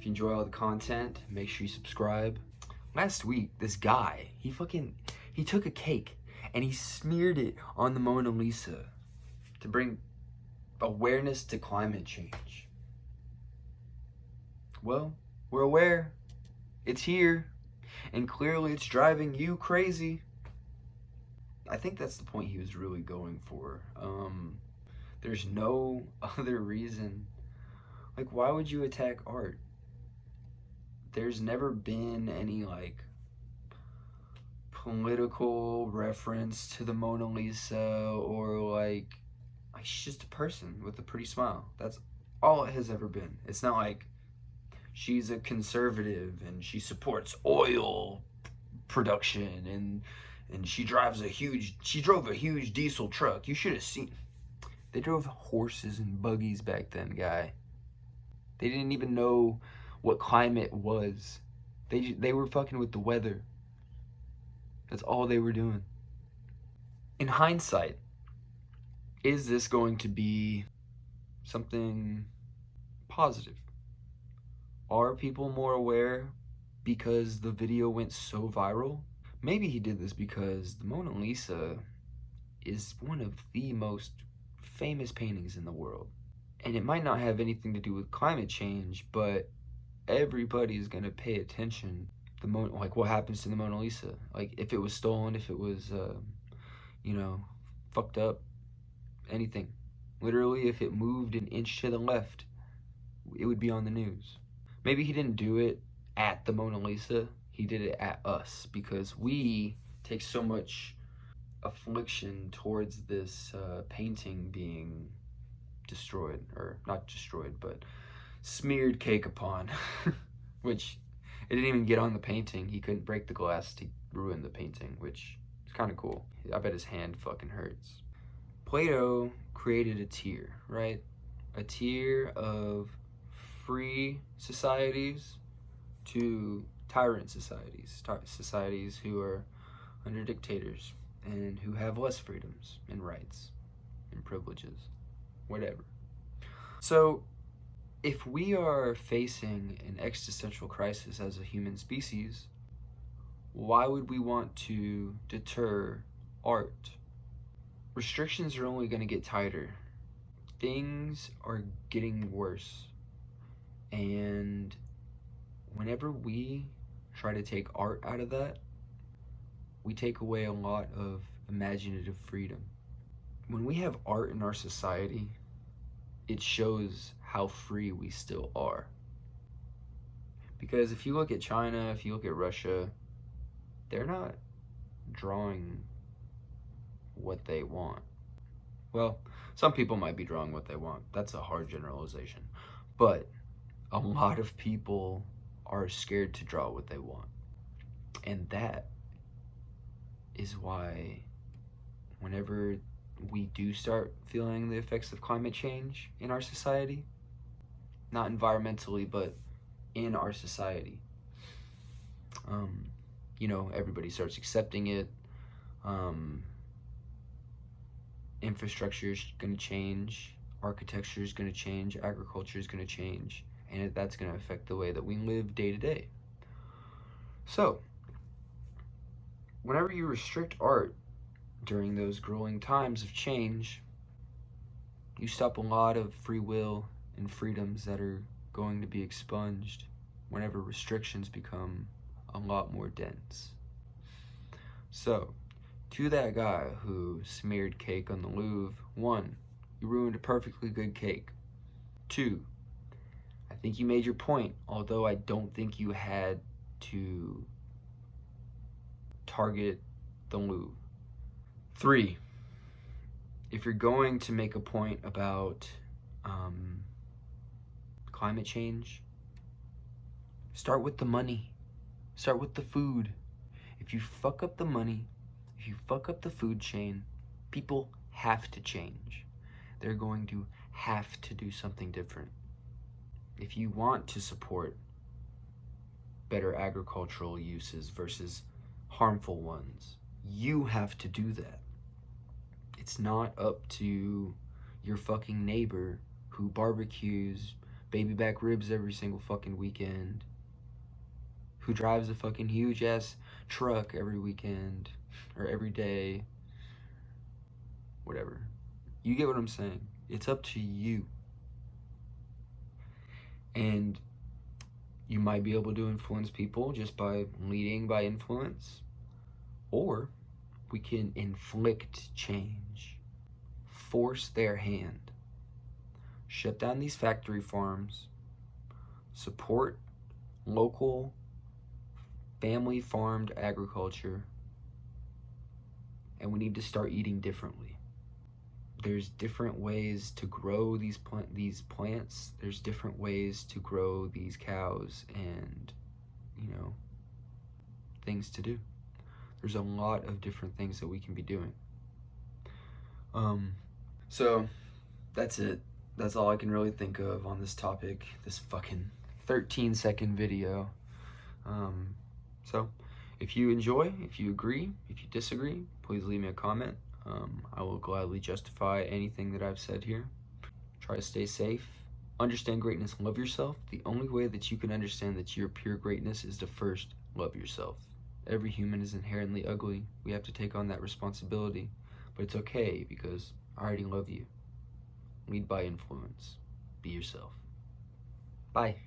If you enjoy all the content, make sure you subscribe. Last week, this guy, he took a cake and he smeared it on the Mona Lisa to bring awareness to climate change. Well, we're aware. It's here. And clearly it's driving you crazy. I think that's the point he was really going for. There's no other reason. Like, why would you attack art? There's never been any, like, political reference to the Mona Lisa or, like she's just a person with a pretty smile. That's all it has ever been. It's not like she's a conservative and she supports oil production and she drove a huge diesel truck. You should have seen. They drove horses and buggies back then, guy. They didn't even know what climate was. They were fucking with the weather. That's all they were doing. In hindsight, is this going to be something positive? Are people more aware because the video went so viral? Maybe he did this because the Mona Lisa is one of the most famous paintings in the world. And it might not have anything to do with climate change, but everybody's gonna pay attention. Like, what happens to the Mona Lisa? Like, if it was stolen, if it was, fucked up, anything. Literally, if it moved an inch to the left, it would be on the news. Maybe he didn't do it at the Mona Lisa. He did it at us because we take so much affliction towards this painting being destroyed, or not destroyed, but smeared cake upon, which it didn't even get on the painting. He couldn't break the glass to ruin the painting, which is kind of cool. I bet his hand fucking hurts. Plato created a tier, right? A tier of free societies to tyrant societies, societies who are under dictators and who have less freedoms and rights and privileges, whatever. So if we are facing an existential crisis as a human species, why would we want to deter art? Restrictions are only going to get tighter. Things are getting worse. And whenever we try to take art out of that, we take away a lot of imaginative freedom. When we have art in our society, it shows how free we still are. Because if you look at China, if you look at Russia, they're not drawing what they want. Well, some people might be drawing what they want. That's a hard generalization. But a lot of people are scared to draw what they want. And that is why whenever we do start feeling the effects of climate change in our society, not environmentally, but in our society, everybody starts accepting it. Infrastructure is going to change, architecture is going to change, agriculture is going to change, and that's going to affect the way that we live day to day. So, whenever you restrict art during those growing times of change, you stop a lot of free will and freedoms that are going to be expunged whenever restrictions become a lot more dense. So, to that guy who smeared cake on the Louvre, 1, you ruined a perfectly good cake. 2, I think you made your point, although I don't think you had to target the Louvre. 3, if you're going to make a point about climate change, start with the money. Start with the food. If you fuck up the money, if you fuck up the food chain, people have to change. They're going to have to do something different. If you want to support better agricultural uses versus harmful ones, you have to do that. It's not up to your fucking neighbor who barbecues baby back ribs every single fucking weekend, who drives a fucking huge ass truck every weekend or every day, whatever. You get what I'm saying? It's up to you. And you might be able to influence people just by leading by influence, or we can inflict change, force their hand, shut down these factory farms, support local family farmed agriculture, and we need to start eating differently. There's different ways to grow these plants. There's different ways to grow these cows and, things to do. There's a lot of different things that we can be doing. So that's it. That's all I can really think of on this topic, this fucking 13-second video. So if you enjoy, if you agree, if you disagree, please leave me a comment. I will gladly justify anything that I've said here. Try to stay safe. Understand greatness. Love yourself. The only way that you can understand that you're pure greatness is to first love yourself. Every human is inherently ugly. We have to take on that responsibility. But it's okay because I already love you. Lead by influence. Be yourself. Bye.